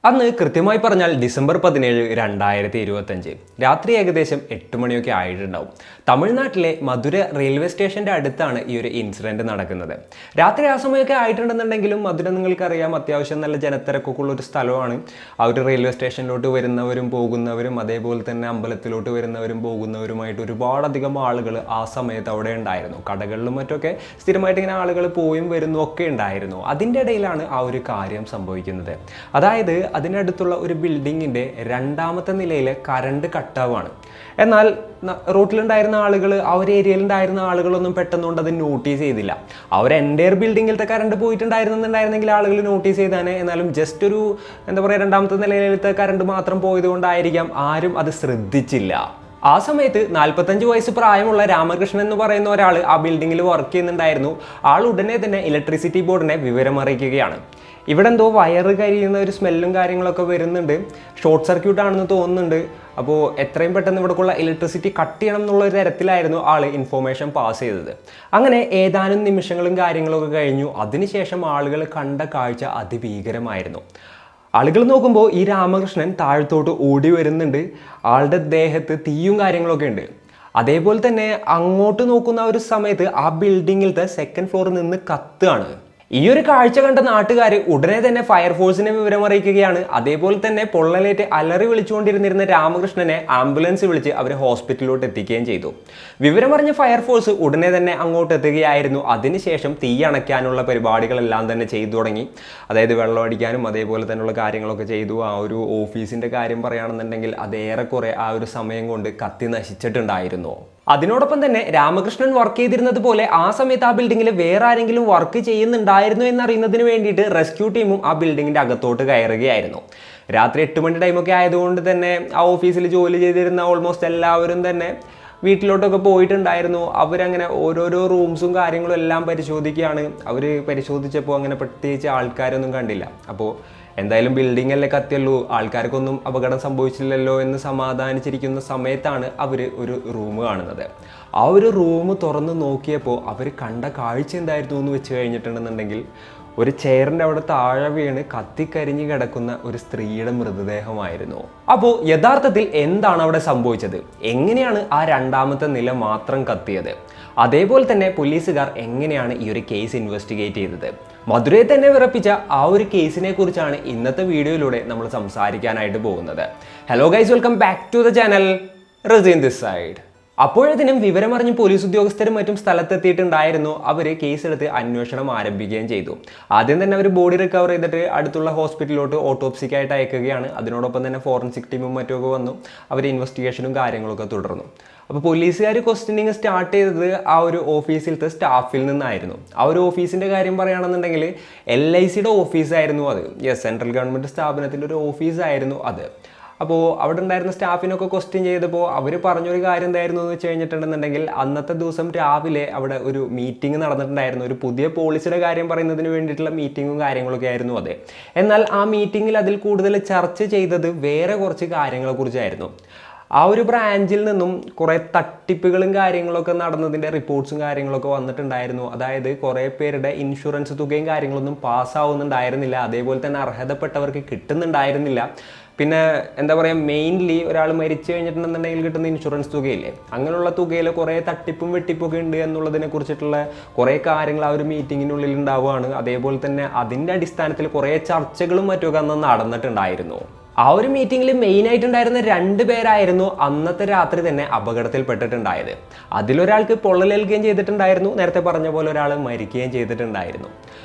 അന്ന് കൃത്യമായി പറഞ്ഞാൽ ഡിസംബർ 17, 2025 രാത്രി ഏകദേശം 8 മണിയൊക്കെ ആയിട്ടുണ്ടാവും. തമിഴ്നാട്ടിലെ മധുര റെയിൽവേ സ്റ്റേഷൻ്റെ അടുത്താണ് ഈ ഒരു ഇൻസിഡൻറ്റ് നടക്കുന്നത്. രാത്രി ആ സമയമൊക്കെ ആയിട്ടുണ്ടെന്നുണ്ടെങ്കിലും മധുര നിങ്ങൾക്കറിയാം, അത്യാവശ്യം നല്ല ജനത്തിരക്കൊക്കെ ഉള്ളൊരു സ്ഥലമാണ്. ആ ഒരു റെയിൽവേ സ്റ്റേഷനിലോട്ട് വരുന്നവരും പോകുന്നവരും അതേപോലെ തന്നെ അമ്പലത്തിലോട്ട് വരുന്നവരും പോകുന്നവരുമായിട്ട് ഒരുപാടധികം ആളുകൾ ആ സമയത്ത് അവിടെ ഉണ്ടായിരുന്നു. കടകളിലും മറ്റൊക്കെ സ്ഥിരമായിട്ട് ഇങ്ങനെ ആളുകൾ പോയും വരുന്നു ഒക്കെ ഉണ്ടായിരുന്നു. അതിൻ്റെ ഇടയിലാണ് ആ ഒരു കാര്യം സംഭവിക്കുന്നത്. അതായത് അതിനടുത്തുള്ള ഒരു ബിൽഡിങ്ങിൻ്റെ 2ാമത്തെ നിലയിലെ കറണ്ട് കട്ടാവാണ്. എന്നാൽ റോട്ടിലുണ്ടായിരുന്ന ആളുകൾ, ആ ഒരു ഏരിയയിലുണ്ടായിരുന്ന ആളുകളൊന്നും പെട്ടെന്നുകൊണ്ട് അത് നോട്ടീസ് ചെയ്തില്ല. അവർ എൻ്റെയർ ബിൽഡിങ്ങിലത്തെ കറണ്ട് പോയിട്ടുണ്ടായിരുന്നെങ്കിൽ ആളുകൾ നോട്ടീസ് ചെയ്താനെ. എന്നാലും ജസ്റ്റ് ഒരു എന്താ പറയുക, 2ാമത്തെ നിലയിലത്തെ കറണ്ട് മാത്രം പോയതുകൊണ്ടായിരിക്കാം ആരും അത് ശ്രദ്ധിച്ചില്ല. ആ സമയത്ത് 45 വയസ്സ് പ്രായമുള്ള രാമകൃഷ്ണൻ എന്ന് പറയുന്ന ഒരാൾ ആ ബിൽഡിങ്ങിൽ വർക്ക് ചെയ്യുന്നുണ്ടായിരുന്നു. ആൾ ഉടനെ തന്നെ ഇലക്ട്രിസിറ്റി ബോർഡിനെ വിവരമറിയിക്കുകയാണ്. ഇവിടെ എന്തോ വയറ് കരിയുന്ന ഒരു സ്മെല്ലും കാര്യങ്ങളൊക്കെ വരുന്നുണ്ട്, ഷോർട്ട് സർക്യൂട്ട് ആണെന്ന് തോന്നുന്നുണ്ട്. അപ്പോൾ എത്രയും പെട്ടെന്ന് ഇവിടേക്കുള്ള ഇലക്ട്രിസിറ്റി കട്ട് ചെയ്യണം എന്നുള്ള ഒരു തരത്തിലായിരുന്നു ആൾ ഇൻഫോർമേഷൻ പാസ് ചെയ്തത്. അങ്ങനെ ഏതാനും നിമിഷങ്ങളും കാര്യങ്ങളൊക്കെ കഴിഞ്ഞു. അതിനുശേഷം ആളുകൾ കണ്ട കാഴ്ച അതിഭീകരമായിരുന്നു. ആളുകൾ നോക്കുമ്പോൾ ഈ രാമകൃഷ്ണൻ താഴത്തോട്ട് ഓടി വരുന്നുണ്ട്. ആളുടെ ദേഹത്ത് തീയും കാര്യങ്ങളൊക്കെ ഉണ്ട്. അതേപോലെ തന്നെ അങ്ങോട്ട് നോക്കുന്ന ഒരു സമയത്ത് ആ ബിൽഡിങ്ങിലത്തെ 2nd ഫ്ലോറിൽ നിന്ന് കത്തുകയാണ്. ഈ ഒരു കാഴ്ച കണ്ട നാട്ടുകാർ ഉടനെ തന്നെ ഫയർഫോഴ്സിനെ വിവരമറിയിക്കുകയാണ്. അതേപോലെ തന്നെ പൊള്ളലേറ്റ് അലറി വിളിച്ചുകൊണ്ടിരുന്നിരുന്ന രാമകൃഷ്ണനെ ആംബുലൻസ് വിളിച്ച് അവരെ ഹോസ്പിറ്റലിലോട്ട് എത്തിക്കുകയും ചെയ്തു. വിവരമറിഞ്ഞ ഫയർഫോഴ്സ് ഉടനെ തന്നെ അങ്ങോട്ട് എത്തുകയായിരുന്നു. അതിനുശേഷം തീ അണയ്ക്കാനുള്ള പരിപാടികളെല്ലാം തന്നെ ചെയ്തു തുടങ്ങി. അതായത് വെള്ളം അടിക്കാനും അതേപോലെ തന്നെയുള്ള കാര്യങ്ങളൊക്കെ ചെയ്തു. ആ ഒരു ഓഫീസിൻ്റെ കാര്യം പറയുകയാണെന്നുണ്ടെങ്കിൽ അതേറെക്കുറെ ആ ഒരു സമയം കൊണ്ട് കത്തി നശിച്ചിട്ടുണ്ടായിരുന്നു. അതിനോടൊപ്പം തന്നെ രാമകൃഷ്ണൻ വർക്ക് ചെയ്തിരുന്നത് പോലെ ആ സമയത്ത് ആ ബിൽഡിങ്ങിൽ വേറെ ആരെങ്കിലും വർക്ക് ചെയ്യുന്നുണ്ടായിരുന്നു എന്നറിയുന്നതിന് വേണ്ടിയിട്ട് റെസ്ക്യൂ ടീമും ആ ബിൽഡിങ്ങിൻ്റെ അകത്തോട്ട് കയറുകയായിരുന്നു. രാത്രി 8 മണി ടൈമൊക്കെ ആയതുകൊണ്ട് തന്നെ ആ ഓഫീസിൽ ജോലി ചെയ്തിരുന്ന ഓൾമോസ്റ്റ് എല്ലാവരും തന്നെ വീട്ടിലോട്ടൊക്കെ പോയിട്ടുണ്ടായിരുന്നു. അവരങ്ങനെ ഓരോരോ റൂംസും കാര്യങ്ങളും എല്ലാം പരിശോധിക്കുകയാണ്. അവർ പരിശോധിച്ചപ്പോൾ അങ്ങനെ പ്രത്യേകിച്ച് ആൾക്കാരൊന്നും കണ്ടില്ല. അപ്പോൾ എന്തായാലും ബിൽഡിംഗ് അല്ലേ കത്തിയുള്ളൂ, ആൾക്കാർക്കൊന്നും അപകടം സംഭവിച്ചില്ലല്ലോ എന്ന് സമാധാനിച്ചിരിക്കുന്ന സമയത്താണ് അവർ ഒരു റൂം കാണുന്നത്. ആ ഒരു റൂം തുറന്ന് നോക്കിയപ്പോൾ അവർ കണ്ട കാഴ്ച എന്തായിരുന്നു എന്ന് വെച്ച് കഴിഞ്ഞിട്ടുണ്ടെന്നുണ്ടെങ്കിൽ, ഒരു ചെയറിൻ്റെ അവിടെ താഴെ വീണ് കത്തിക്കരിഞ്ഞ് കിടക്കുന്ന ഒരു സ്ത്രീയുടെ മൃതദേഹമായിരുന്നു. അപ്പോൾ യഥാർത്ഥത്തിൽ എന്താണ് അവിടെ സംഭവിച്ചത്? എങ്ങനെയാണ് ആ 2ാമത്തെ നില മാത്രം കത്തിയത്? അതേപോലെ തന്നെ പോലീസുകാർ എങ്ങനെയാണ് ഈ ഒരു കേസ് ഇൻവെസ്റ്റിഗേറ്റ് ചെയ്തത്? മധുരയെ തന്നെ വിറപ്പിച്ച ആ ഒരു കേസിനെ കുറിച്ചാണ് ഇന്നത്തെ വീഡിയോയിലൂടെ നമ്മൾ സംസാരിക്കാനായിട്ട് പോകുന്നത്. Hello guys, welcome back to the channel. Razeen this side. അപ്പോഴത്തേനും വിവരമറിഞ്ഞ് പോലീസ് ഉദ്യോഗസ്ഥരും മറ്റും സ്ഥലത്തെത്തിയിട്ടുണ്ടായിരുന്നു. അവർ കേസെടുത്ത് അന്വേഷണം ആരംഭിക്കുകയും ചെയ്തു. ആദ്യം തന്നെ അവർ ബോഡി റിക്കവർ ചെയ്തിട്ട് അടുത്തുള്ള ഹോസ്പിറ്റലിലോട്ട് ഓട്ടോപ്സിക്കായിട്ട് അയക്കുകയാണ്. അതിനോടൊപ്പം തന്നെ ഫോറൻസിക് ടീമും മറ്റുമൊക്കെ വന്നു. അവർ ഇൻവെസ്റ്റിഗേഷനും കാര്യങ്ങളൊക്കെ തുടർന്നു. അപ്പോൾ പോലീസുകാർ ക്വസ്റ്റ്യനിങ് സ്റ്റാർട്ട് ചെയ്തത് ആ ഒരു ഓഫീസിലത്തെ സ്റ്റാഫിൽ നിന്നായിരുന്നു. ആ ഒരു ഓഫീസിൻ്റെ കാര്യം പറയുകയാണെന്നുണ്ടെങ്കിൽ LICയുടെ ഓഫീസായിരുന്നു അത്. സെൻട്രൽ ഗവൺമെൻറ് സ്ഥാപനത്തിൻ്റെ ഒരു ഓഫീസായിരുന്നു അത്. അപ്പോൾ അവിടെ ഉണ്ടായിരുന്ന സ്റ്റാഫിനൊക്കെ ക്വസ്റ്റ്യൻ ചെയ്തപ്പോൾ അവർ പറഞ്ഞൊരു കാര്യം എന്തായിരുന്നു എന്ന് വെച്ച് കഴിഞ്ഞിട്ടുണ്ടെന്നുണ്ടെങ്കിൽ, അന്നത്തെ ദിവസം രാവിലെ അവിടെ ഒരു മീറ്റിംഗ് നടന്നിട്ടുണ്ടായിരുന്നു. ഒരു പുതിയ പോളിസിയുടെ കാര്യം പറയുന്നതിന് വേണ്ടിയിട്ടുള്ള മീറ്റിങ്ങും കാര്യങ്ങളൊക്കെ ആയിരുന്നു അത്. എന്നാൽ ആ മീറ്റിങ്ങിൽ അതിൽ കൂടുതൽ ചർച്ച ചെയ്തത് വേറെ കുറച്ച് കാര്യങ്ങളെക്കുറിച്ചായിരുന്നു. ആ ഒരു ബ്രാഞ്ചിൽ നിന്നും കുറേ തട്ടിപ്പുകളും കാര്യങ്ങളൊക്കെ നടന്നതിൻ്റെ റിപ്പോർട്ട്സും കാര്യങ്ങളൊക്കെ വന്നിട്ടുണ്ടായിരുന്നു. അതായത് കുറേ പേരുടെ ഇൻഷുറൻസ് തുകയും കാര്യങ്ങളൊന്നും പാസ്സാവുന്നുണ്ടായിരുന്നില്ല. അതേപോലെ തന്നെ അർഹതപ്പെട്ടവർക്ക് കിട്ടുന്നുണ്ടായിരുന്നില്ല. പിന്നെ എന്താ പറയുക, മെയിൻലി ഒരാൾ മരിച്ചു കഴിഞ്ഞിട്ടുണ്ടെന്നുണ്ടെങ്കിൽ കിട്ടുന്ന ഇൻഷുറൻസ് തുകയില്ലേ, അങ്ങനെയുള്ള തുകയിൽ കുറേ തട്ടിപ്പും വെട്ടിപ്പൊക്കെ ഉണ്ട് എന്നുള്ളതിനെ കുറിച്ചിട്ടുള്ള കുറേ കാര്യങ്ങൾ ആ ഒരു മീറ്റിങ്ങിനുള്ളിൽ ഉണ്ടാവുകയാണ്. അതേപോലെ തന്നെ അതിൻ്റെ അടിസ്ഥാനത്തിൽ കുറേ ചർച്ചകളും മറ്റുമൊക്കെ അന്ന് നടന്നിട്ടുണ്ടായിരുന്നു. ആ ഒരു മീറ്റിങ്ങിൽ മെയിനായിട്ടുണ്ടായിരുന്ന 2 പേരായിരുന്നു അന്നത്തെ രാത്രി തന്നെ അപകടത്തിൽപ്പെട്ടിട്ടുണ്ടായത്. അതിലൊരാൾക്ക് പൊള്ളലേൽക്കുകയും ചെയ്തിട്ടുണ്ടായിരുന്നു. നേരത്തെ പറഞ്ഞ പോലെ ഒരാൾ മരിക്കുകയും ചെയ്തിട്ടുണ്ടായിരുന്നു.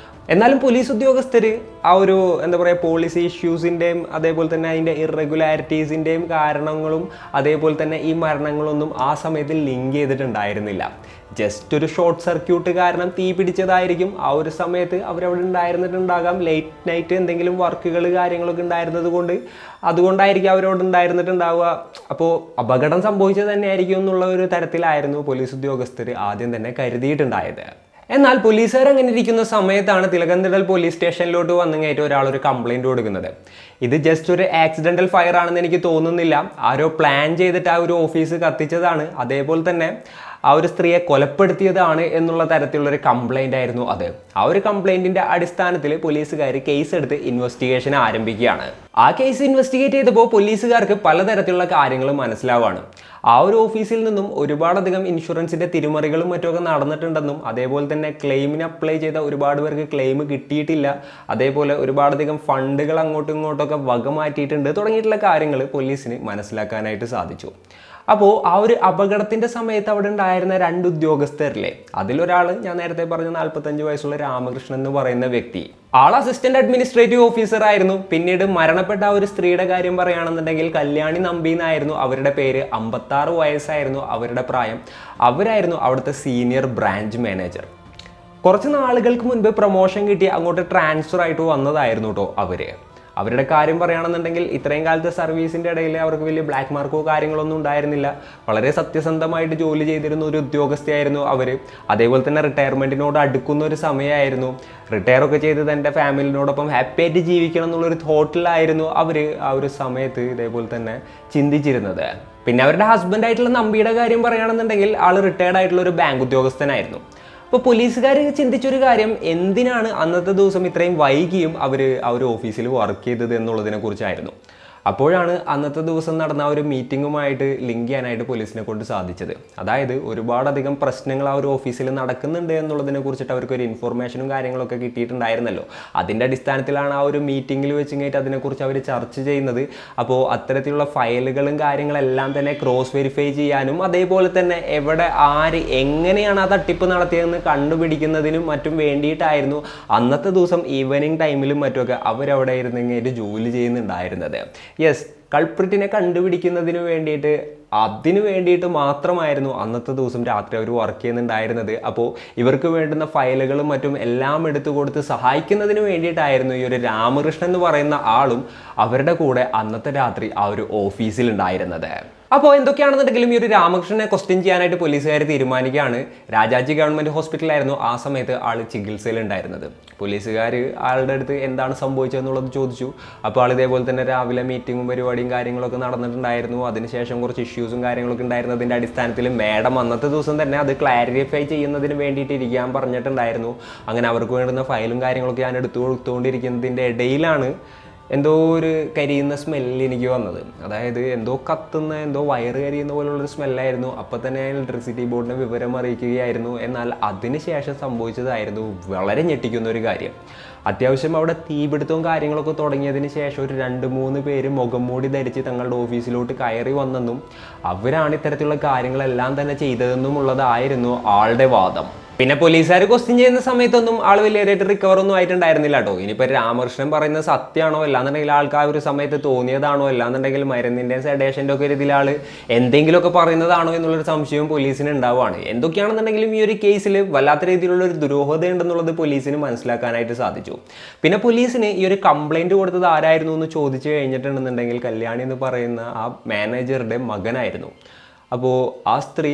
എന്നാലും പോലീസ് ഉദ്യോഗസ്ഥർ ആ ഒരു എന്താ പറയുക, പോളിസി ഇഷ്യൂസിൻ്റെയും അതേപോലെ തന്നെ അതിൻ്റെ ഇറഗുലാരിറ്റീസിൻ്റെയും കാരണങ്ങളും അതേപോലെ തന്നെ ഈ മരണങ്ങളൊന്നും ആ സമയത്ത് ലിങ്ക് ചെയ്തിട്ടുണ്ടായിരുന്നില്ല. ജസ്റ്റ് ഒരു ഷോർട്ട് സർക്യൂട്ട് കാരണം തീ പിടിച്ചതായിരിക്കും. ആ ഒരു സമയത്ത് അവരവിടെ ഉണ്ടായിരുന്നിട്ടുണ്ടാകാം. ലേറ്റ് നൈറ്റ് എന്തെങ്കിലും വർക്കുകൾ കാര്യങ്ങളൊക്കെ ഉണ്ടായിരുന്നത് കൊണ്ട് അതുകൊണ്ടായിരിക്കും അവരവിടെ ഉണ്ടായിരുന്നിട്ടുണ്ടാവുക. അപ്പോൾ അപകടം സംഭവിച്ചത് തന്നെയായിരിക്കും എന്നുള്ള ഒരു തരത്തിലായിരുന്നു പോലീസ് ഉദ്യോഗസ്ഥർ ആദ്യം തന്നെ കരുതിയിട്ടുണ്ടായത്. എന്നാൽ പോലീസുകാർ അങ്ങനെ ഇരിക്കുന്ന സമയത്താണ് തിലകന്തടൽ പോലീസ് സ്റ്റേഷനിലോട്ട് വന്നു കയറ്റി ഒരാളൊരു കംപ്ലൈൻറ്റ് കൊടുക്കുന്നത്. ഇത് ജസ്റ്റ് ഒരു ആക്സിഡൻ്റൽ ഫയർ ആണെന്ന് എനിക്ക് തോന്നുന്നില്ല. ആരോ പ്ലാൻ ചെയ്തിട്ട് ആ ഒരു ഓഫീസ് കത്തിച്ചതാണ്. അതേപോലെ തന്നെ ആ ഒരു സ്ത്രീയെ കൊലപ്പെടുത്തിയതാണ് എന്നുള്ള തരത്തിലുള്ളൊരു കംപ്ലൈൻ്റ് ആയിരുന്നു അത്. ആ ഒരു കംപ്ലൈൻറ്റിൻ്റെ അടിസ്ഥാനത്തിൽ പോലീസുകാർ കേസ് എടുത്ത് ഇൻവെസ്റ്റിഗേഷൻ ആരംഭിക്കുകയാണ്. ആ കേസ് ഇൻവെസ്റ്റിഗേറ്റ് ചെയ്തപ്പോൾ പോലീസുകാർക്ക് പലതരത്തിലുള്ള കാര്യങ്ങൾ മനസ്സിലാവുകയാണ്. ആ ഒരു ഓഫീസിൽ നിന്നും ഒരുപാടധികം ഇൻഷുറൻസിൻ്റെ തിരിമറികളും മറ്റുമൊക്കെ നടന്നിട്ടുണ്ടെന്നും അതേപോലെ തന്നെ ക്ലെയിമിന് അപ്ലൈ ചെയ്ത ഒരുപാട് പേർക്ക് ക്ലെയിം കിട്ടിയിട്ടില്ല, അതേപോലെ ഒരുപാടധികം ഫണ്ടുകൾ അങ്ങോട്ടും ഇങ്ങോട്ടൊക്കെ വക മാറ്റിയിട്ടുണ്ട് തുടങ്ങിയിട്ടുള്ള കാര്യങ്ങൾ പോലീസിന് മനസ്സിലാക്കാനായിട്ട് സാധിച്ചു. അപ്പോൾ ആ ഒരു അപകടത്തിൻ്റെ സമയത്ത് അവിടെ ഉണ്ടായിരുന്ന 2 ഉദ്യോഗസ്ഥരില്ലേ, അതിലൊരാൾ ഞാൻ നേരത്തെ പറഞ്ഞ 45 വയസ്സുള്ള രാമകൃഷ്ണൻ എന്ന് പറയുന്ന വ്യക്തി. ആൾ അസിസ്റ്റന്റ് അഡ്മിനിസ്ട്രേറ്റീവ് ഓഫീസർ ആയിരുന്നു. പിന്നീട് മരണപ്പെട്ട ആ ഒരു സ്ത്രീയുടെ കാര്യം പറയുകയാണെന്നുണ്ടെങ്കിൽ കല്യാണി നമ്പി എന്നായിരുന്നു അവരുടെ പേര്. 56 വയസ്സായിരുന്നു അവരുടെ പ്രായം. അവരായിരുന്നു അവിടുത്തെ സീനിയർ ബ്രാഞ്ച് മാനേജർ. കുറച്ച് നാളുകൾക്ക് മുൻപ് പ്രൊമോഷൻ കിട്ടി അങ്ങോട്ട് ട്രാൻസ്ഫർ ആയിട്ട് വന്നതായിരുന്നു കേട്ടോ അവരുടെ കാര്യം പറയുകയാണെന്നുണ്ടെങ്കിൽ ഇത്രയും കാലത്തെ സർവീസിൻ്റെ ഇടയിൽ അവർക്ക് വലിയ ബ്ലാക്ക് മാർക്കോ കാര്യങ്ങളൊന്നും ഉണ്ടായിരുന്നില്ല. വളരെ സത്യസന്ധമായിട്ട് ജോലി ചെയ്തിരുന്ന ഒരു ഉദ്യോഗസ്ഥയായിരുന്നു അവർ. അതേപോലെ തന്നെ റിട്ടയർമെൻറ്റിനോട് അടുക്കുന്ന ഒരു സമയമായിരുന്നു. റിട്ടയറൊക്കെ ചെയ്ത് തൻ്റെ ഫാമിലിനോടൊപ്പം ഹാപ്പി ആയിട്ട് ജീവിക്കണം എന്നുള്ളൊരു തോട്ടിലായിരുന്നു അവർ ആ ഒരു സമയത്ത് ഇതേപോലെ തന്നെ ചിന്തിച്ചിരുന്നത്. പിന്നെ അവരുടെ ഹസ്ബൻഡായിട്ടുള്ള നമ്പിയുടെ കാര്യം പറയുകയാണെന്നുണ്ടെങ്കിൽ ആൾ റിട്ടയർഡ് ആയിട്ടുള്ള ഒരു ബാങ്ക് ഉദ്യോഗസ്ഥനായിരുന്നു. അപ്പോൾ പോലീസുകാർ ചിന്തിച്ചൊരു കാര്യം, എന്തിനാണ് അന്നത്തെ ദിവസം ഇത്രയും വൈകിയും അവർ ആ ഒരു ഓഫീസിൽ വർക്ക് ചെയ്തത് എന്നുള്ളതിനെ കുറിച്ചായിരുന്നു. അപ്പോഴാണ് അന്നത്തെ ദിവസം നടന്ന ആ ഒരു മീറ്റിങ്ങുമായിട്ട് ലിങ്ക് ചെയ്യാനായിട്ട് പോലീസിനെ കൊണ്ട് സാധിച്ചത്. അതായത് ഒരുപാടധികം പ്രശ്നങ്ങൾ ആ ഒരു ഓഫീസിൽ നടക്കുന്നുണ്ട് എന്നുള്ളതിനെ കുറിച്ചിട്ട് അവർക്കൊരു ഇൻഫോർമേഷനും കാര്യങ്ങളൊക്കെ കിട്ടിയിട്ടുണ്ടായിരുന്നല്ലോ. അതിൻ്റെ അടിസ്ഥാനത്തിലാണ് ആ ഒരു മീറ്റിങ്ങിൽ വെച്ച് കഴിഞ്ഞിട്ട് അതിനെക്കുറിച്ച് അവർ ചർച്ച ചെയ്യുന്നത്. അപ്പോൾ അത്തരത്തിലുള്ള ഫയലുകളും കാര്യങ്ങളെല്ലാം തന്നെ ക്രോസ് വെരിഫൈ ചെയ്യാനും അതേപോലെ തന്നെ എവിടെ ആര് എങ്ങനെയാണ് ആ തട്ടിപ്പ് നടത്തിയതെന്ന് കണ്ടുപിടിക്കുന്നതിനും മറ്റും വേണ്ടിയിട്ടായിരുന്നു അന്നത്തെ ദിവസം ഈവനിങ് ടൈമിലും മറ്റുമൊക്കെ അവരവിടെ ഇരുന്നെങ്കിൽ ജോലി ചെയ്യുന്നുണ്ടായിരുന്നത്. യെസ്, കൾപ്രിറ്റിനെ കണ്ടുപിടിക്കുന്നതിന് വേണ്ടിയിട്ട് മാത്രമായിരുന്നു അന്നത്തെ ദിവസം രാത്രി അവർ വർക്ക് ചെയ്യുന്നുണ്ടായിരുന്നത്. അപ്പോൾ ഇവർക്ക് വേണ്ടുന്ന ഫയലുകളും മറ്റും എല്ലാം എടുത്തു കൊടുത്ത് സഹായിക്കുന്നതിന് വേണ്ടിയിട്ടായിരുന്നു ഈ ഒരു രാമകൃഷ്ണൻ എന്ന് പറയുന്ന ആളും അവരുടെ കൂടെ അന്നത്തെ രാത്രി ആ ഒരു ഓഫീസിലുണ്ടായിരുന്നത്. അപ്പോൾ എന്തൊക്കെയാണെന്നുണ്ടെങ്കിലും ഈ ഒരു രാമകൃഷ്ണനെ ക്വസ്റ്റ്യൻ ചെയ്യാനായിട്ട് പോലീസുകാർ തീരുമാനിക്കുകയാണ്. രാജാജി ഗവൺമെൻറ് ഹോസ്പിറ്റലായിരുന്നു ആ സമയത്ത് ആൾ ചികിത്സയിലുണ്ടായിരുന്നത്. പോലീസുകാർ ആളുടെ അടുത്ത് എന്താണ് സംഭവിച്ചതെന്നുള്ളത് ചോദിച്ചു. അപ്പോൾ ആൾ ഇതേപോലെ തന്നെ രാവിലെ മീറ്റിങ്ങും പരിപാടിയും കാര്യങ്ങളൊക്കെ നടന്നിട്ടുണ്ടായിരുന്നു. അതിനുശേഷം കുറച്ച് ഇഷ്യൂസും കാര്യങ്ങളൊക്കെ ഉണ്ടായിരുന്നതിൻ്റെ അടിസ്ഥാനത്തിൽ മാഡം അന്നത്തെ ദിവസം തന്നെ അത് ക്ലാരിഫൈ ചെയ്യുന്നതിന് വേണ്ടിയിട്ട് ഇരിക്കാൻ പറഞ്ഞിട്ടുണ്ടായിരുന്നു. അങ്ങനെ അവർക്ക് വേണ്ടുന്ന ഫയലും കാര്യങ്ങളൊക്കെ ഞാൻ കൊടുത്തുകൊണ്ടിരിക്കുന്നതിൻ്റെ ഇടയിലാണ് എന്തോ ഒരു കരിയുന്ന സ്മെല്ല് എനിക്ക് വന്നത്. അതായത് എന്തോ കത്തുന്ന എന്തോ വയറ് കരിയുന്ന പോലുള്ളൊരു സ്മെല്ലായിരുന്നു. അപ്പോൾ തന്നെ ഇലക്ട്രിസിറ്റി ബോർഡിനെ വിവരം അറിയിക്കുകയായിരുന്നു. എന്നാൽ അതിനുശേഷം സംഭവിച്ചതായിരുന്നു വളരെ ഞെട്ടിക്കുന്ന ഒരു കാര്യം. അത്യാവശ്യം അവിടെ തീപിടുത്തവും കാര്യങ്ങളൊക്കെ തുടങ്ങിയതിന് ശേഷം ഒരു 2-3 പേര് മുഖം മൂടി ധരിച്ച് തങ്ങളുടെ ഓഫീസിലോട്ട് കയറി വന്നെന്നും അവരാണ് ഇത്തരത്തിലുള്ള കാര്യങ്ങളെല്ലാം തന്നെ ചെയ്തതെന്നുമുള്ളതായിരുന്നു ആളുടെ വാദം. പിന്നെ പോലീസുകാർ ക്വസ്റ്റ്യൻ ചെയ്യുന്ന സമയത്തൊന്നും ആൾ വലിയതായിട്ട് റിക്കവർ ഒന്നും ആയിട്ടുണ്ടായിരുന്നില്ല കേട്ടോ. ഇനിയിപ്പോൾ രാമകൃഷ്ണൻ പറയുന്നത് സത്യമാണോ അല്ലാന്നുണ്ടെങ്കിൽ ആൾക്ക് ആ ഒരു സമയത്ത് തോന്നിയതാണോ അല്ലാന്നുണ്ടെങ്കിൽ മരുന്നിൻ്റെ സെഡേഷൻ്റെ ഒക്കെ രീതിയിൽ ആൾ എന്തെങ്കിലുമൊക്കെ പറയുന്നതാണോ എന്നുള്ളൊരു സംശയവും പോലീസിന് ഉണ്ടാവുകയാണ്. എന്തൊക്കെയാണെന്നുണ്ടെങ്കിലും ഈ ഒരു കേസിൽ വല്ലാത്ത രീതിയിലുള്ള ഒരു ദുരൂഹത ഉണ്ടെന്നുള്ളത് പോലീസിന് മനസ്സിലാക്കാനായിട്ട് സാധിച്ചു. പിന്നെ പോലീസിന് ഈ ഒരു കംപ്ലൈൻറ്റ് കൊടുത്തത് ആരായിരുന്നു എന്ന് ചോദിച്ചു കഴിഞ്ഞിട്ടുണ്ടെന്നുണ്ടെങ്കിൽ കല്യാണി എന്ന് പറയുന്ന ആ മാനേജറുടെ മകനായിരുന്നു. അപ്പോൾ ആ സ്ത്രീ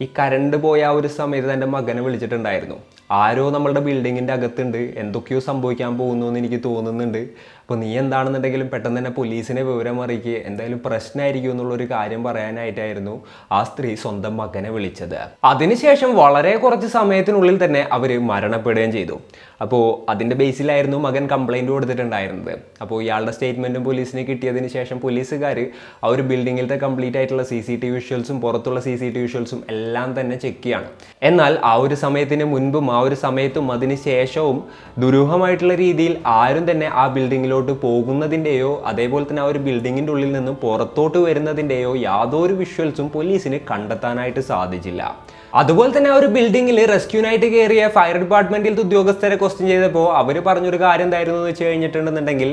ഈ കറണ്ട് പോയ ആ ഒരു സമയത്ത് തൻ്റെ മകനെ വിളിച്ചിട്ടുണ്ടായിരുന്നു. ആരോ നമ്മളുടെ ബിൽഡിങ്ങിൻ്റെ അകത്തുണ്ട്, എന്തൊക്കെയോ സംഭവിക്കാൻ പോകുന്നു എന്ന് എനിക്ക് തോന്നുന്നുണ്ട്. അപ്പോൾ നീ എന്താണെന്നുണ്ടെങ്കിലും പെട്ടെന്ന് തന്നെ പോലീസിനെ വിവരം അറിയിക്കുക, എന്തായാലും പ്രശ്നമായിരിക്കും എന്നുള്ളൊരു കാര്യം പറയാനായിട്ടായിരുന്നു ആ സ്ത്രീ സ്വന്തം മകനെ വിളിച്ചത്. അതിനുശേഷം വളരെ കുറച്ച് സമയത്തിനുള്ളിൽ തന്നെ അവർ മരണപ്പെടുകയും ചെയ്തു. അപ്പോൾ അതിൻ്റെ ബേസിലായിരുന്നു മകൻ കംപ്ലൈൻറ്റ് കൊടുത്തിട്ടുണ്ടായിരുന്നത്. അപ്പോൾ ഇയാളുടെ സ്റ്റേറ്റ്മെൻറ്റും പോലീസിന് കിട്ടിയതിന് ശേഷം പോലീസുകാർ ആ ഒരു ബിൽഡിങ്ങിലത്തെ കംപ്ലീറ്റ് ആയിട്ടുള്ള CCTV വിഷ്വൽസും പുറത്തുള്ള CCTV വിഷ്വൽസും എല്ലാം തന്നെ ചെക്ക് ചെയ്യാണ്. എന്നാൽ ആ ഒരു സമയത്തിന് മുൻപും ആ ഒരു സമയത്തും അതിന് ശേഷവും ദുരൂഹമായിട്ടുള്ള രീതിയിൽ ആരും തന്നെ ആ ബിൽഡിങ്ങിലോട്ട് പോകുന്നതിൻ്റെയോ അതേപോലെ തന്നെ ആ ഒരു ബിൽഡിങ്ങിൻ്റെ ഉള്ളിൽ നിന്നും പുറത്തോട്ട് വരുന്നതിൻ്റെയോ യാതൊരു വിഷ്വൽസും പോലീസിന് കണ്ടെത്താനായിട്ട് സാധിച്ചില്ല. അതുപോലെ തന്നെ ആ ഒരു ബിൽഡിങ്ങിൽ റെസ്ക്യൂനായിട്ട് കയറിയ ഫയർ ഡിപ്പാർട്ട്മെൻറ്റിലത്തെ ഉദ്യോഗസ്ഥരെ ക്വസ്റ്റ്യൻ ചെയ്തപ്പോൾ അവർ പറഞ്ഞൊരു കാര്യം എന്തായിരുന്നു എന്ന് വെച്ച് കഴിഞ്ഞിട്ടുണ്ടെന്നുണ്ടെങ്കിൽ